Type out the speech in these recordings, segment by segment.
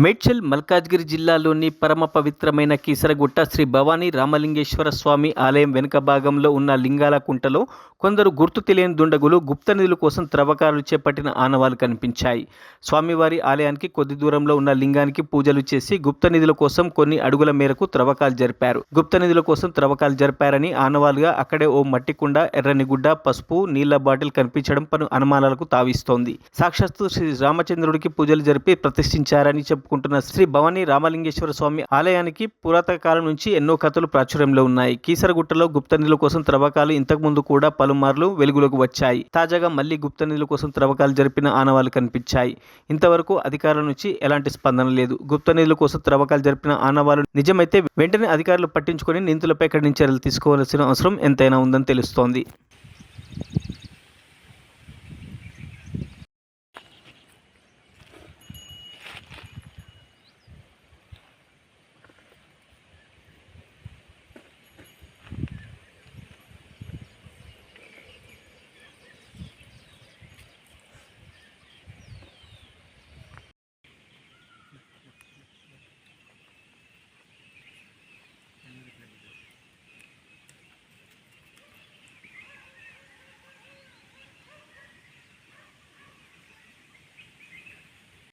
మేడ్చల్ మల్కాజ్గిరి జిల్లాలోని పరమ పవిత్రమైన కీసరగుట్ట శ్రీ భవానీ రామలింగేశ్వర స్వామి ఆలయం వెనుక భాగంలో ఉన్న లింగాల కుంటలో కొందరు గుర్తు తెలియని దుండగులు గుప్త నిధుల కోసం త్రవ్వకాలు చేపట్టిన ఆనవాలు కనిపించాయి. స్వామివారి ఆలయానికి కొద్ది దూరంలో ఉన్న లింగానికి పూజలు చేసి గుప్త నిధుల కోసం కొన్ని అడుగుల మేరకు త్రవ్వకాలు జరిపారు. గుప్త నిధుల కోసం త్రవ్వకాలు జరిపారని ఆనవాలుగా అక్కడే ఓ మట్టి కుండ, ఎర్రని గుడ్డ, పసుపు, నీళ్ల బాటిల్ కనిపించడం పలు అనుమానాలకు తావిస్తోంది. సాక్షాత్తు శ్రీ రామచంద్రుడికి పూజలు జరిపి ప్రతిష్ఠించారని చెప్పుకుంటున్న శ్రీ భవానీ రామలింగేశ్వర స్వామి ఆలయానికి పురాతన కాలం నుంచి ఎన్నో కథలు ప్రాచుర్యంలో ఉన్నాయి. కీసరగుట్టలో గుప్త నిధుల కోసం త్రవ్వకాలు ఇంతకు ముందు కూడా పలుమార్లు వెలుగులోకి వచ్చాయి. తాజాగా మళ్లీ గుప్త నిధుల కోసం త్రవ్వకాలు జరిపిన ఆనవాళ్లు కనిపించాయి. ఇంతవరకు అధికారుల నుంచి ఎలాంటి స్పందన లేదు. గుప్త నిధుల కోసం త్రవ్వకాలు జరిపిన ఆనవాళ్లు నిజమైతే వెంటనే అధికారులు పట్టించుకొని నిందితులపై కఠిన చర్యలు తీసుకోవాల్సిన అవసరం ఎంతైనా ఉందని తెలుస్తోంది.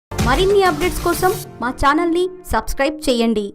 మరిన్ని అప్డేట్స్ కోసం మా ఛానల్ని సబ్స్క్రైబ్ చేయండి.